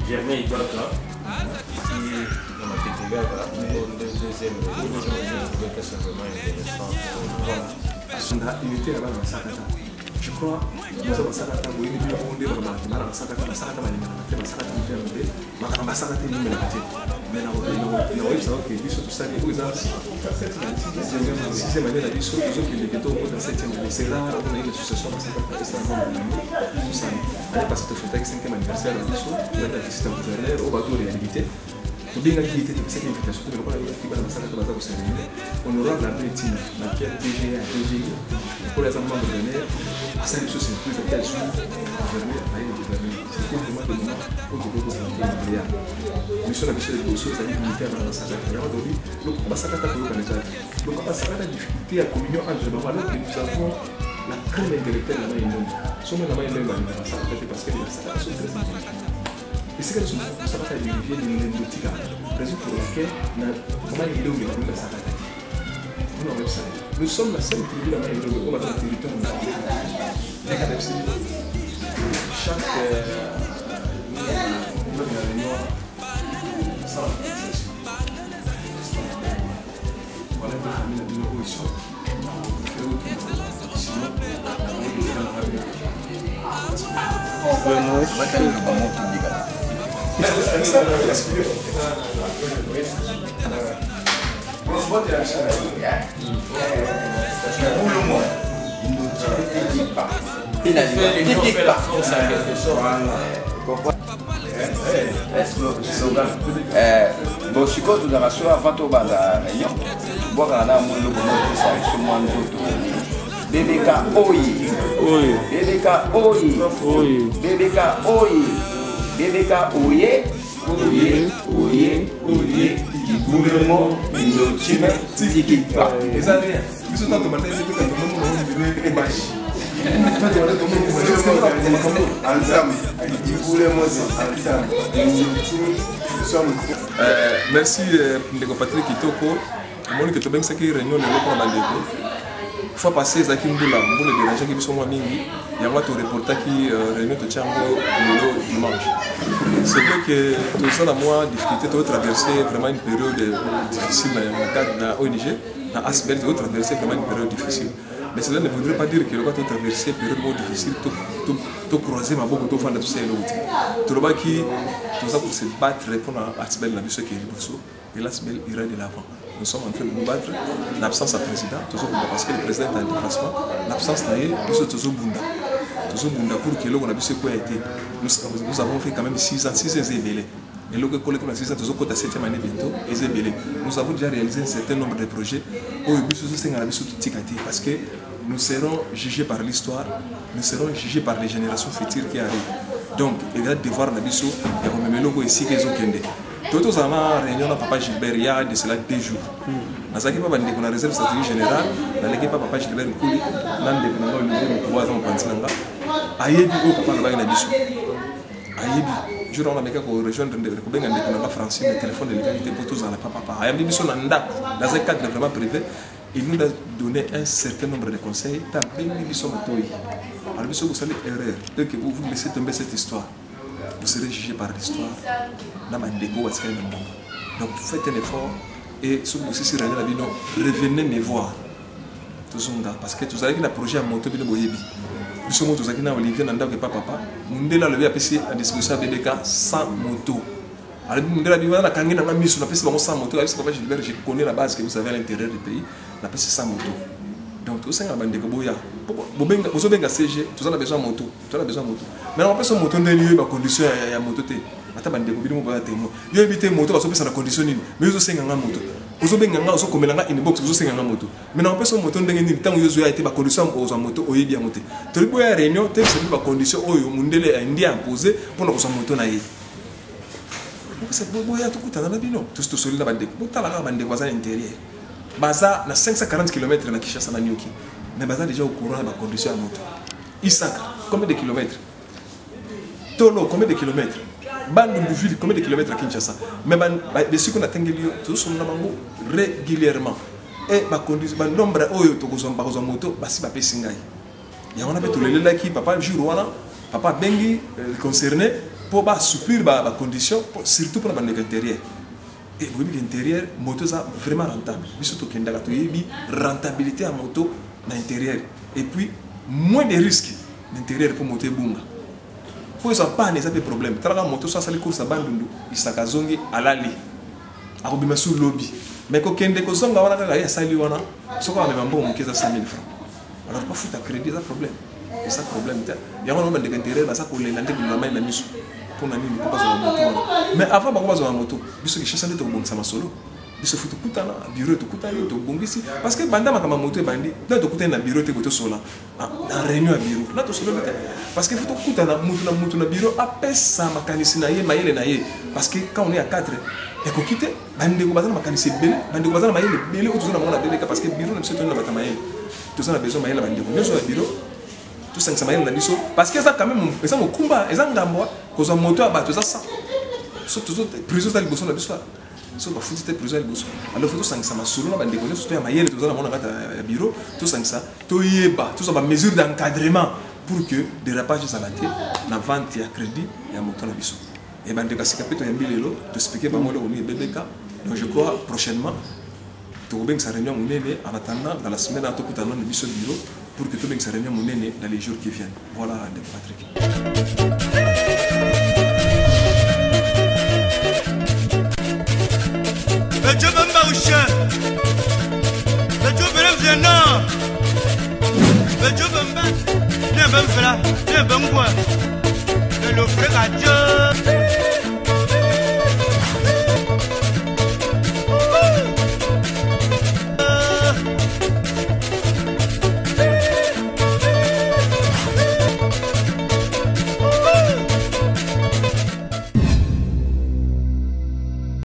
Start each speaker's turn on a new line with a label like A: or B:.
A: Germain Ibaka, ici dans ma technique, deuxième simplement intéressant.
B: Voilà. Unité là-bas dans Sakata. Je crois que nous avons Sakata, vous avez vu on est dans la Sakata, Sakata, mais là, on savoir que les choses, tout ça, les gens, sixième année, la vie, ceux qui les ghettos dans septième année, c'est là, on a une association, tout ça. L'année passée, tu fais le cinquième anniversaire, la vie, on a visité un gouverneur, au bateau de réhabilité. Pour bien activité, c'est cette invitation, on aura la médecine, laquelle DGA, DGI, pour les membres de gouverneur, à ça, les choses sont plus à quel jour, gouverneur, à une gouverneur. C'était vraiment le moment où tu peux vous faire nous sommes habitués de choses à l'unité dans la salle. Aujourd'hui, le combat Sakata pour l'organisateur. Le combat Sakata a difficulté à communion entre les mamans, alors que nous avons la crème intellectuelle de la main inonde. Sommes la main inonde dans la salle parce que les Sakata sont très importants. Et c'est que nous sommes Sakata de vérifier de l'endotика, raison pour laquelle comment il est où il est Sakata. Nous sommes la seule tribu de la main inonde, on va dans le territoire de la chaque voilà deux familles de nouveau ici.
C: Bon, si quand tu as reçu avant ton réunion, bon, on a mon logo sur mon BBK Oyi, BBK Oyi, BBK Oyi, BBK Oye, Oye, Oye, Oye, gouvernement, Inotime, Tikipa.
B: Les Adriens, ils sont en train de mater les trucs à tout le monde, ils veulent merci les compatriotes qui toko. Moi que tu bien c'est que réunion le pour bandeko. Faut passer za kimbula, mbule de l'argent qui sont moi mingi. Il y a moi tout reporter qui réunion de Tchango le dimanche. C'est vrai que tout ça la moi difficulté de traverser vraiment une période difficile dans le cadre de l'ONG, dans Asbel de traverser vraiment une période difficile. Mais cela ne voudrait pas dire que le gars a traversé une période difficile, tu croiser ma boue, tu fais tout ça et l'autre. Tu vois qui tout ça pour se battre pour Asbel la vie qui est le et l'Asbel ira de l'avant. Nous sommes en train de nous battre, l'absence du président, toujours parce que le président est en déplacement, l'absence d'ailleurs, nous sommes toujours Bunda. Toujours Bunda pour que l'on a vu ce qu'on a été. Nous avons fait quand même 6 ans, 6 ans et belé. Et le collègue a 6 ans, toujours côté 7e année bientôt, et belé. Nous avons déjà réalisé un certain nombre de projets où parce que nous serons jugés par l'histoire, nous serons jugés par les générations futures qui arrivent. Donc, il y a devoir d'Abisso et on met le logo ici qu'ils ont kendé. Tout ça, on a réunion à Papa Gilbert il y a de cela 2 jours. Dans ce qui va venir pour la réserve stratégique générale, dans l'équipe Papa Gilbert Kouli, dans le pouvoir de Pantinanga, Ayebi au Papa Nabaïnabisso. Ayebi, je rends la méca pour rejoindre la Francine, le téléphone de l'égalité pour tous à la Papa. Ayebi Bisso Nanda, dans un cadre vraiment privé, il nous a donné un certain nombre de conseils. Tabini Bisso Matoi. Alors, Bisso, vous savez, erreur. Dès que vous laissez tomber cette histoire, vous serez jugé par l'histoire. Donc faites un effort et si vous aussi revenez me voir. Parce que vous avez un projet à monter de Boyebi. Nous sommes tous à Olivier Nanda que papa. Nous avons levé à disposition de BBK sans moto. Alors nous avons mis sur la piste sans moto. Je connais la base que vous avez à l'intérieur du pays. La piste sans moto. Donc tout ça, vous avez besoin de CG, tout ça a besoin de moto. Mais on peut se moto dans les conditions à moto. ata bandeko bino mo ba témoin yo ebité moto baso pesa na condition nini mais yo senga nga moto ozo benga nga ozo komelanga inbox ozo senga nga moto mais na pesa moto ndenge nini tango yo zo ya été ba condition ozo moto oyebi ya moto to libo ya réunion te c'est ba condition oyo mundele indi imposer pour na ozo moto na ye c'est bobo ya tukutana na bino tous to solida bandeko botala ka bandeko baza intérieur baza na 540 km na Kinshasa na Nyoki mais baza déjà au courant de la condition à moto Isaka combien de kilomètres Tolo combien de kilomètres Bandundu-Ville combien de kilomètres à Kinshasa mais de ce qu'on a tengeli tous sont na bango régulièrement et ba condition ba nombre oyo to kozomba moto basi ba pesingai ya on a beto lelela ki papa jour wana papa bengi concerné pour ba supplier ba condition surtout pour la bande intérieure et vous voyez l'intérieur moto ça vraiment rentable biso to kenda to yebi rentabilité à moto na intérieur et puis moins de risques l'intérieur pour moto bunga pour ça pas des problèmes tala moto ça les courses à bandundu Isaka zongi alali akobima sur lobby mais ko kende ko zonga wana kaka ya sali wana soko amema mbongo mukeza 5000 francs alors pas foutre crédit ça problème et ça problème ya wana bande intérieur ba ça ko lela ndeki na mai na miso pour na nini pas sur moto mais avant ba ko ba moto biso ki chasser to bonga sama solo biso futu kutana bureau to kutana to bongisi parce que banda makama moto e bandi là to kutana na bureau te boto sola na réunion à bureau là to solo parce que futu kutana mutu na bureau apesa makanisi na ye mayele na ye parce que quand on est à 4 et ko quitter bandi ko bazana makanisi bele bandi ko bazana mayele bele o tozana mona bele parce que bureau na biso to na bata mayele to sana besoin mayele bandi ko nyoso na bureau tout ça ça mayele na biso parce que ça quand même ça mo kumba eza ngambo ko za moto abato ça surtout prison ça liboso na biso so ba futi te prison liboso alors faut ça ça solo na bande connaître surtout ya mayele to za mona kata bureau tout ça to yeba tout ça ba mesure d'encadrement pour que dérapage ça la tête na vente ya crédit ya moto na biso et bande ka sikapeto ya mbilelo to expliquer ba molo oni BBK donc je crois prochainement to ben sa réunion munene en attendant dans la semaine à to kutana na biso bureau pour que to ben sa réunion munene dans les jours qui viennent voilà de Patrick.
D: Le job